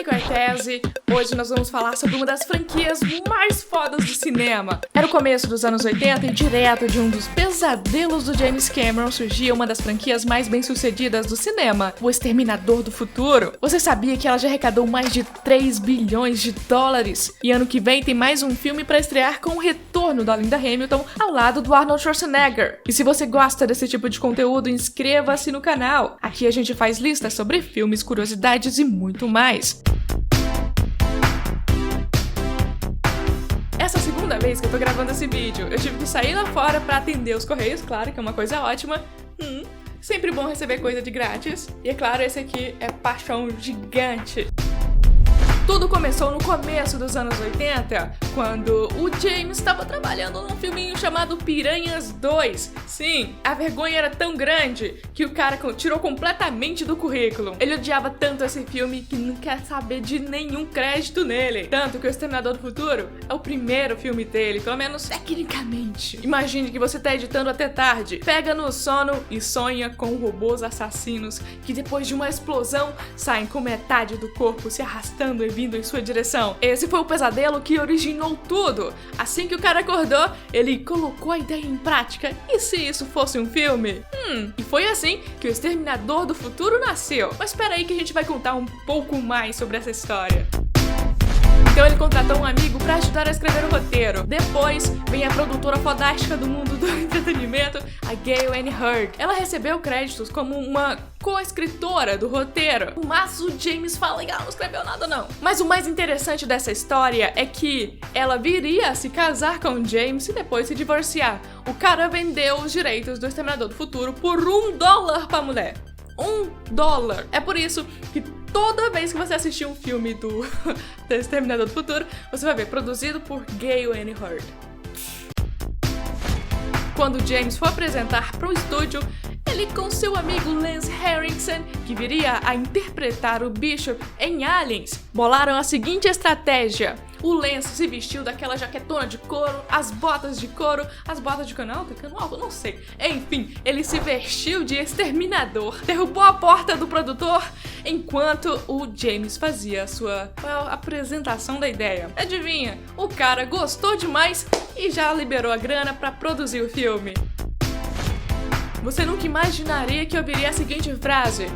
Cortese. Hoje nós vamos falar sobre uma das franquias mais fodas do cinema. Era o começo dos anos 80 e direto de um dos pesadelos do James Cameron surgia uma das franquias mais bem-sucedidas do cinema, O Exterminador do Futuro. Você sabia que ela já arrecadou mais de 3 bilhões de dólares? E ano que vem tem mais um filme pra estrear com o retorno da Linda Hamilton ao lado do Arnold Schwarzenegger. E se você gosta desse tipo de conteúdo, inscreva-se no canal. Aqui a gente faz listas sobre filmes, curiosidades e muito mais. Essa é a segunda vez que eu tô gravando esse vídeo. Eu tive que sair lá fora pra atender os correios, claro que é uma coisa ótima. Sempre bom receber coisa de grátis. E é claro, esse aqui é paixão gigante. Tudo começou no começo dos anos 80, quando o James estava trabalhando num filminho chamado Piranhas 2. Sim, a vergonha era tão grande que o cara tirou completamente do currículo. Ele odiava tanto esse filme que não quer saber de nenhum crédito nele. Tanto que O Exterminador do Futuro é o primeiro filme dele, pelo menos tecnicamente. Imagine que você tá editando até tarde, pega no sono e sonha com robôs assassinos que depois de uma explosão saem com metade do corpo se arrastando e vindo em sua direção. Esse foi o pesadelo que originou tudo. Assim que o cara acordou, ele colocou a ideia em prática. E se isso fosse um filme? E foi assim que O Exterminador do Futuro nasceu. Mas espera aí que a gente vai contar um pouco mais sobre essa história. Então ele contratou um amigo pra ajudar a escrever o roteiro. Depois vem a produtora fodástica do mundo do entretenimento, a Gale Anne Hurd. Ela recebeu créditos como uma co-escritora do roteiro. Mas o James fala que ela não escreveu nada não. Mas o mais interessante dessa história é que ela viria a se casar com o James e depois se divorciar. O cara vendeu os direitos do Exterminador do Futuro por $1 pra mulher. $1. É por isso que toda vez que você assistir um filme do Exterminador do Futuro, você vai ver produzido por Gale Anne Hurd. Quando James foi apresentar para o estúdio, ele com seu amigo Lance Henriksen, que viria a interpretar o Bishop em Aliens, bolaram a seguinte estratégia. O Lance se vestiu daquela jaquetona de couro, as botas de couro, as botas de cano alto, não sei. Enfim, ele se vestiu de exterminador, derrubou a porta do produtor enquanto o James fazia a sua apresentação da ideia. Adivinha? O cara gostou demais e já liberou a grana pra produzir o filme. Você nunca imaginaria que ouviria a seguinte frase: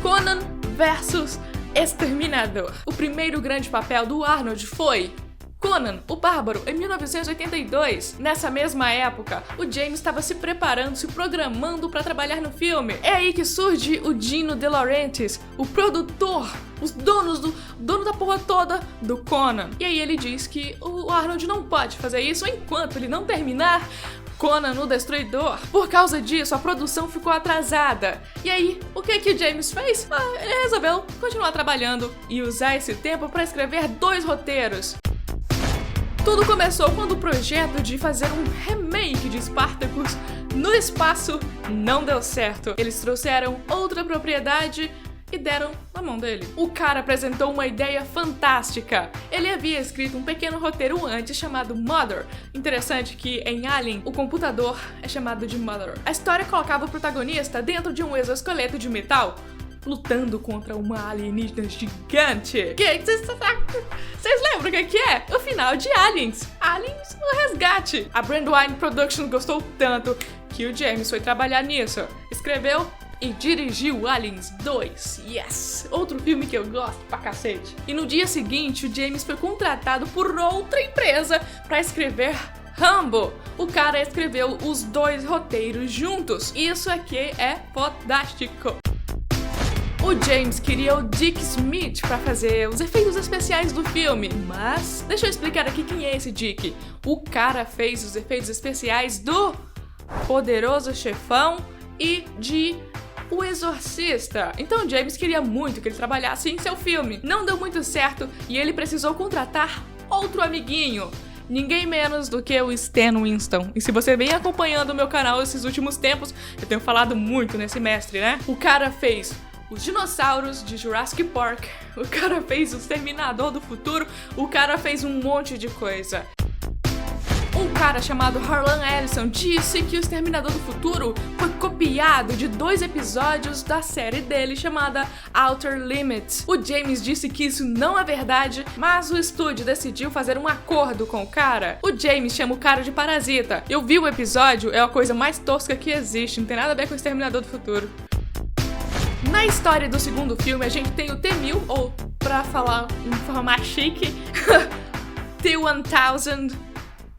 Conan versus Exterminador. O primeiro grande papel do Arnold foi Conan, o Bárbaro, em 1982. Nessa mesma época, o James estava se preparando, se programando para trabalhar no filme. É aí que surge o Dino De Laurentiis, o produtor, dono da porra toda do Conan. E aí ele diz que o Arnold não pode fazer isso enquanto ele não terminar Conan o Destruidor. Por causa disso, a produção ficou atrasada. E aí, o que o James fez? Ele resolveu continuar trabalhando e usar esse tempo para escrever 2 roteiros. Tudo começou quando o projeto de fazer um remake de Spartacus no espaço não deu certo. Eles trouxeram outra propriedade e deram na mão dele. O cara apresentou uma ideia fantástica. Ele havia escrito um pequeno roteiro antes chamado Mother. Interessante que em Alien, o computador é chamado de Mother. A história colocava o protagonista dentro de um exoesqueleto de metal, lutando contra uma alienígena gigante. Vocês lembram o que é? O final de Aliens. Aliens, o resgate. A Brandywine Productions gostou tanto que o James foi trabalhar nisso. Escreveu e dirigiu Aliens 2. Yes! Outro filme que eu gosto pra cacete. E no dia seguinte, o James foi contratado por outra empresa pra escrever Rambo. O cara escreveu os 2 roteiros juntos. Isso aqui é fodástico. O James queria o Dick Smith pra fazer os efeitos especiais do filme, mas deixa eu explicar aqui quem é esse Dick. O cara fez os efeitos especiais do Poderoso Chefão e de O Exorcista. Então James queria muito que ele trabalhasse em seu filme. Não deu muito certo e ele precisou contratar outro amiguinho. Ninguém menos do que o Stan Winston. E se você vem acompanhando o meu canal esses últimos tempos, eu tenho falado muito nesse mestre, né? O cara fez os dinossauros de Jurassic Park, o cara fez o Exterminador do Futuro, o cara fez um monte de coisa. Um cara chamado Harlan Ellison disse que o Exterminador do Futuro foi copiado de 2 episódios da série dele chamada Outer Limits. O James disse que isso não é verdade, mas o estúdio decidiu fazer um acordo com o cara. O James chama o cara de parasita. Eu vi o episódio, é a coisa mais tosca que existe, não tem nada a ver com o Exterminador do Futuro. Na história do segundo filme, a gente tem o T-1000, ou pra falar em forma chique, T-1000.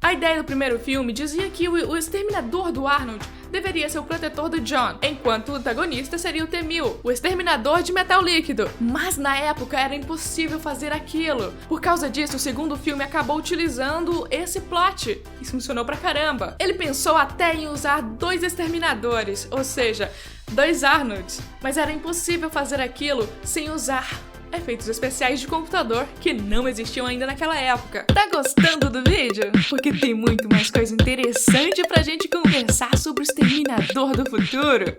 A ideia do primeiro filme dizia que o exterminador do Arnold deveria ser o protetor do John, enquanto o antagonista seria o T-1000, o exterminador de metal líquido. Mas na época era impossível fazer aquilo. Por causa disso, o segundo filme acabou utilizando esse plot. Isso funcionou pra caramba. Ele pensou até em usar 2 exterminadores, ou seja, 2 Arnolds. Mas era impossível fazer aquilo sem usar efeitos especiais de computador que não existiam ainda naquela época. Tá gostando do vídeo? Porque tem muito mais coisa interessante pra gente conversar sobre o Exterminador do Futuro.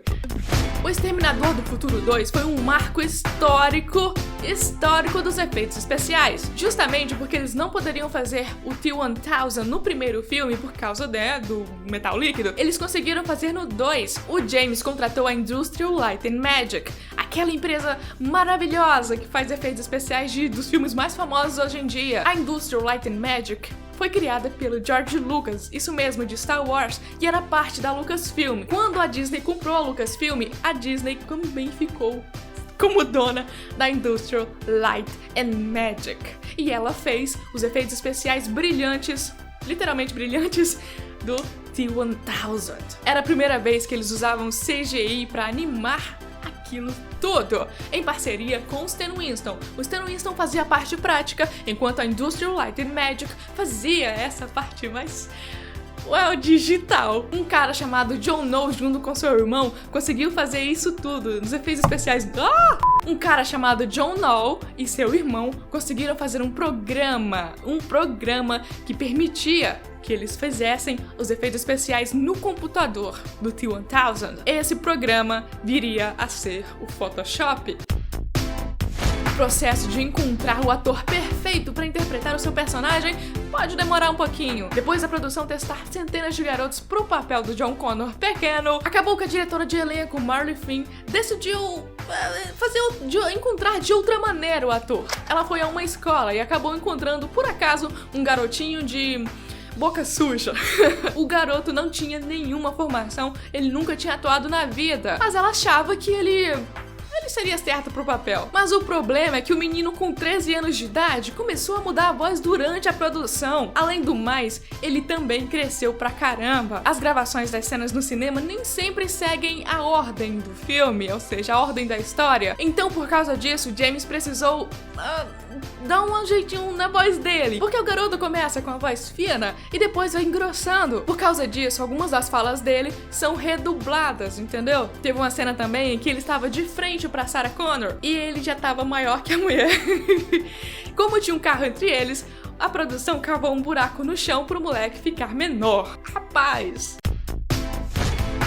O Exterminador do Futuro 2 foi um marco histórico dos efeitos especiais. Justamente porque eles não poderiam fazer o T-1000 no primeiro filme por causa do metal líquido, eles conseguiram fazer no 2. O James contratou a Industrial Light and Magic, aquela empresa maravilhosa que faz efeitos especiais dos filmes mais famosos hoje em dia. A Industrial Light and Magic foi criada pelo George Lucas, isso mesmo, de Star Wars, e era parte da Lucasfilm. Quando a Disney comprou a Lucasfilm, a Disney também ficou como dona da Industrial Light and Magic. E ela fez os efeitos especiais brilhantes, literalmente brilhantes, do T-1000. Era a primeira vez que eles usavam CGI para animar aquilo tudo, em parceria com o Stan Winston. O Stan Winston fazia a parte prática, enquanto a Industrial Light and Magic fazia essa parte mais digital. Um cara chamado John Knoll, junto com seu irmão, conseguiu fazer isso tudo nos efeitos especiais. Um cara chamado John Knoll e seu irmão conseguiram fazer um programa que permitia que eles fizessem os efeitos especiais no computador do T-1000. Esse programa viria a ser o Photoshop. O processo de encontrar o ator perfeito para interpretar o seu personagem pode demorar um pouquinho. Depois da produção testar centenas de garotos pro papel do John Connor pequeno, acabou que a diretora de elenco, Marley Flynn, decidiu encontrar de outra maneira o ator. Ela foi a uma escola e acabou encontrando, por acaso, um garotinho de boca suja. O garoto não tinha nenhuma formação, ele nunca tinha atuado na vida, mas ela achava que ele seria certo pro papel. Mas o problema é que o menino com 13 anos de idade começou a mudar a voz durante a produção. Além do mais, ele também cresceu pra caramba. As gravações das cenas no cinema nem sempre seguem a ordem do filme, ou seja, a ordem da história. Então, por causa disso, James precisou dar um jeitinho na voz dele, porque o garoto começa com a voz fina e depois vai engrossando. Por causa disso, algumas das falas dele são redubladas, entendeu? Teve uma cena também em que ele estava de frente pra Sarah Connor e ele já estava maior que a mulher. Como tinha um carro entre eles, a produção cavou um buraco no chão pro moleque ficar menor. Rapaz!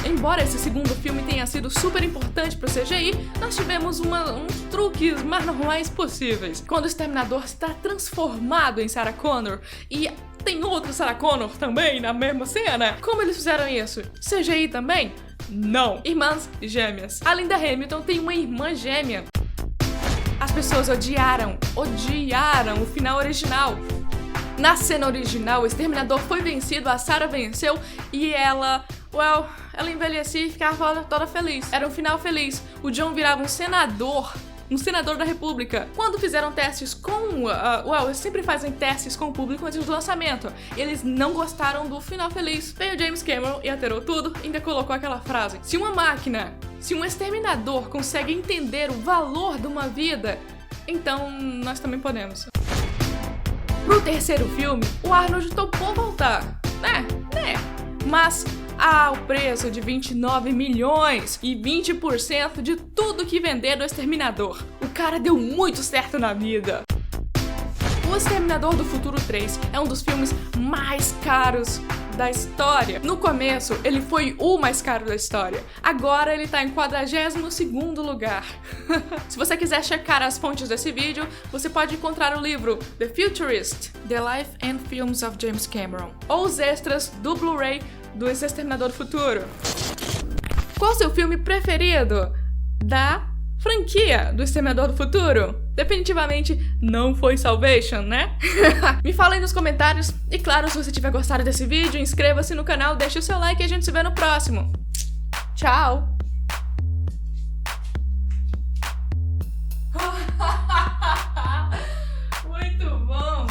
Embora esse segundo filme tenha sido super importante pro CGI, nós tivemos uns truques mais normais possíveis. Quando o Exterminador está transformado em Sarah Connor e tem outro Sarah Connor também na mesma cena, como eles fizeram isso? CGI também? Não. Irmãs gêmeas. A Linda Hamilton tem uma irmã gêmea. As pessoas odiaram o final original. Na cena original, o Exterminador foi vencido, a Sarah venceu e ela envelhecia e ficava toda feliz. Era um final feliz. O John virava um senador da República. Quando fizeram testes com... eles sempre fazem testes com o público antes do lançamento. Eles não gostaram do final feliz. Veio James Cameron e alterou tudo e ainda colocou aquela frase: se um exterminador consegue entender o valor de uma vida, então nós também podemos. Pro terceiro filme, o Arnold topou voltar. Mas ao preço de 29 milhões e 20% de tudo que vender do Exterminador. O cara deu muito certo na vida. O Exterminador do Futuro 3 é um dos filmes mais caros da história. No começo, ele foi o mais caro da história. Agora ele tá em 42º lugar. Se você quiser checar as fontes desse vídeo, você pode encontrar o livro The Futurist, The Life and Films of James Cameron, ou os extras do Blu-ray do Exterminador do Futuro. Qual o seu filme preferido da franquia do Exterminador do Futuro? Definitivamente não foi Salvation, né? Me fala aí nos comentários. E claro, se você tiver gostado desse vídeo, inscreva-se no canal, deixe o seu like e a gente se vê no próximo. Tchau! Muito bom!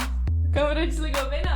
A câmera desligou bem na